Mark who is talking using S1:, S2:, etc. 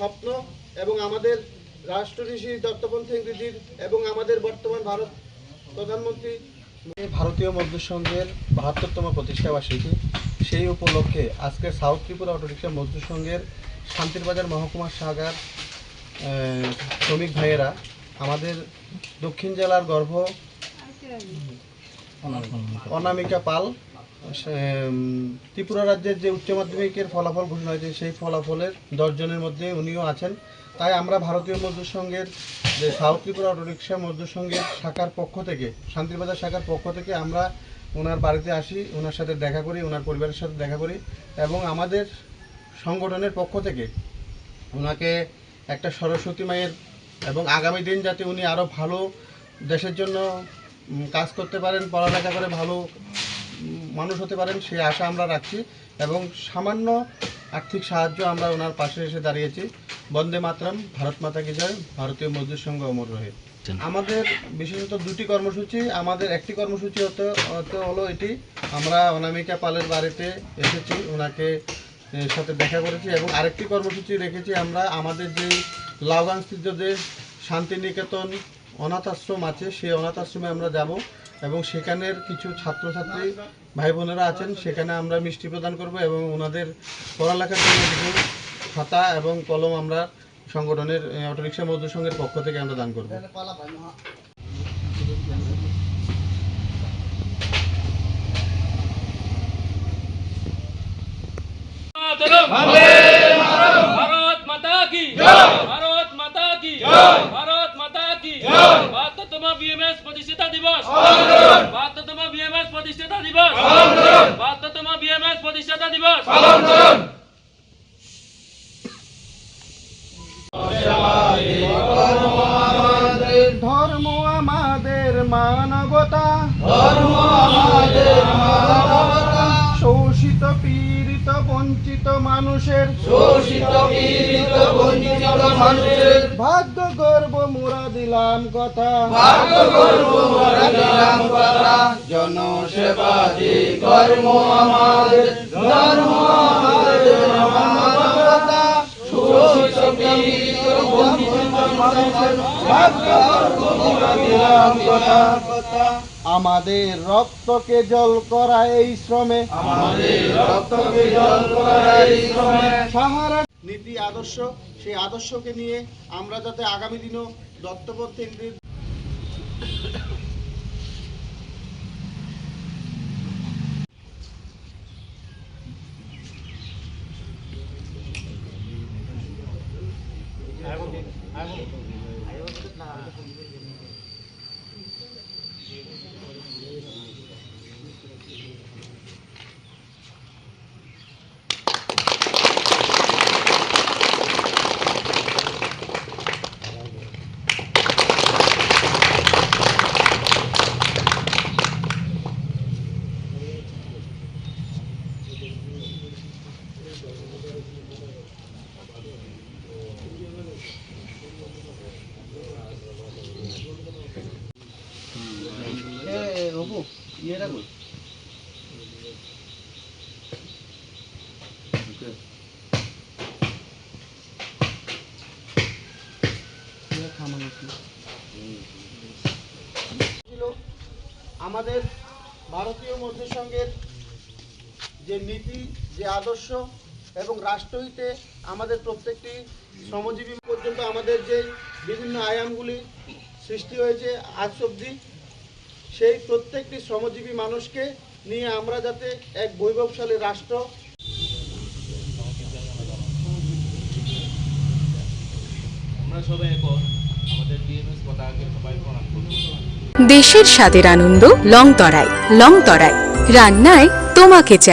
S1: স্বপ্ন এবং আমাদের রাষ্ট্রঋষি দত্তপন্থী ইংরেজির এবং আমাদের বর্তমান ভারত প্রধানমন্ত্রী ভারতীয় মজদুর সংঘের ৭২তম প্রতিষ্ঠাবার্ষিকী, সেই উপলক্ষে আজকে সাউথ ত্রিপুরা অটোরিকশা মজদুর সংঘের শান্তিরবাজার মহকুমা শাখার শ্রমিক ভাইয়েরা আমাদের দক্ষিণ জেলার গর্ভ অনামিকা পাল ত্রিপুরা রাজ্যের যে উচ্চ মাধ্যমিকের ফলাফল ঘোষণা হয়েছে সেই ফলাফলের 10 জনের মধ্যে উনিও আছেন। তাই আমরা ভারতীয় মজদুর সংঘের যে সাউথ ত্রিপুরা অটোরিকশা মজদুর সংঘের শাখার পক্ষ থেকে, শান্তিরবাজার শাখার পক্ষ থেকে আমরা ওনার বাড়িতে আসি, ওনার সাথে দেখা করি, ওনার পরিবারের সাথে দেখা করি এবং আমাদের সংগঠনের পক্ষ থেকে ওনাকে একটা সরস্বতী মায়ের এবং আগামী দিন যাতে উনি আরও ভালো দেশের জন্য কাজ করতে পারেন, পড়ালেখা করে ভালো মানুষ হতে পারেন সেই আশা আমরা রাখছি এবং সামান্য আর্থিক সাহায্য আমরা ওনার পাশে এসে দাঁড়িয়েছি। বন্দে মাতরম, ভারত মাতা কি জয়, ভারতীয় মজদুর সংঘ অমর রহে। আমাদের বিশেষত দুটি কর্মসূচি, আমাদের একটি কর্মসূচি হলো এটি, আমরা অনামিকা পালের বাড়িতে এসেছি, ওনাকে সাথে দেখা করেছি এবং আরেকটি কর্মসূচি রেখেছি আমরা আমাদের যে লাউগানস্থিত যে শান্তিনিকেতন অনাথ আশ্রম আছে সেই অনাথ আশ্রমে আমরা যাব এবং সেখানের কিছু ছাত্রছাত্রী ভাই বোনেরা আছেন, সেখানে আমরা মিষ্টি প্রদান করব এবং ওনাদের পড়ালেখার জন্য কিছু খাতা এবং কলম আমরা সংগঠনের অটোরিকশা মজদুর সংঘের পক্ষ থেকে আমরা দান করব।
S2: भारत माता की जय, भारत माता की जय, भारत माता की जय। ৭২তম বিএমএস প্রতিষ্ঠাতা দিবস, ৭২তম বিএমএস প্রতিষ্ঠাতা দিবস, ৭২তম বিএমএস প্রতিষ্ঠাতা দিবস।
S1: ধর্ম আমাদের মানবতা, শোষিত পীড়িত বঞ্চিত মানুষের, ভাগ্য গর্ব মোরা দিলাম কথা, জনসেবা যে কর্ম আমাদের, ধর্ম আমাদের মানবতা, শোষিত পীড়িত বঞ্চিত মানুষের, ভাগ্য গর্ব মোরা দিলাম কথা। আমাদের রক্তকে জল করা এই শ্রমে, সাহারা নীতি আদর্শ, সেই আদর্শকে নিয়ে আমরা যাতে আগামী দিনও দত্তপন্থী ইংরেজ আমাদের ভারতীয় মজদুর সংঘের যে নীতি, যে আদর্শ এবং রাষ্ট্রহিতে আমাদের প্রত্যেকটি শ্রমজীবী পর্যন্ত আমাদের যে বিভিন্ন আয়ামগুলি সৃষ্টি হয়েছে আজ অবধি, সেই প্রত্যেকটি শ্রমজীবী মানুষকে নিয়ে আমরা যাতে এক বৈভবশালী রাষ্ট্র,
S2: আমরা সবাই এখন আমাদের বিএমএস পতাকাকে সবাই প্রণাম করব।
S3: দেশের স্বাদের আনন্দ লংতরায়, লংতরায় রান্নায় তোমাকে চাই।